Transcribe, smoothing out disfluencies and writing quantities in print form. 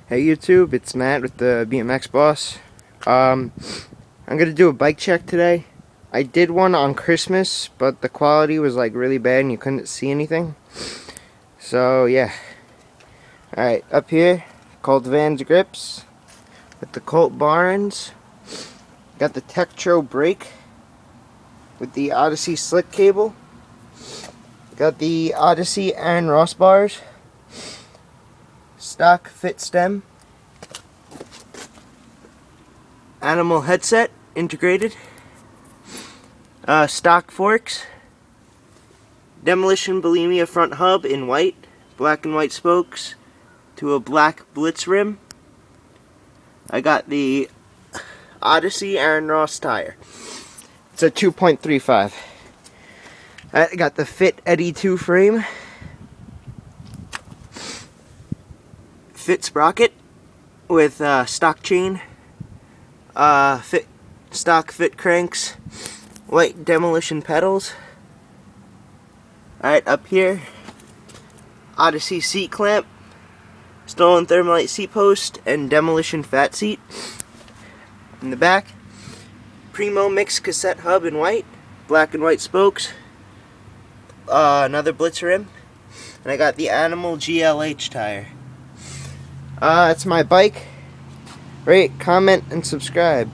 Hey YouTube, it's Matt with the BMX Boss. I'm gonna do a bike check today. I did one on Christmas, but the quality was like really bad and you couldn't see anything. So yeah. Alright, up here, Colt Vans grips with the Colt Barnes. Got the Tektro brake with the Odyssey slick cable. Got the Odyssey Aaron Ross bars. Stock fit stem. Animal headset integrated. Stock forks. Demolition Bulimia front hub in white. Black and white spokes to a black Blitz rim. I got the Odyssey Aaron Ross tire. It's a 2.35. I got the Fit Eddy 2 frame. Fit sprocket with stock chain. Stock fit cranks. White demolition pedals. Alright, up here, Odyssey seat clamp, stolen Thermalite seat post, and demolition fat seat. In the back, Primo mix cassette hub in white, black and white spokes, another Blitz rim, and I got the Animal GLH tire. That's my bike. Rate, comment, and subscribe.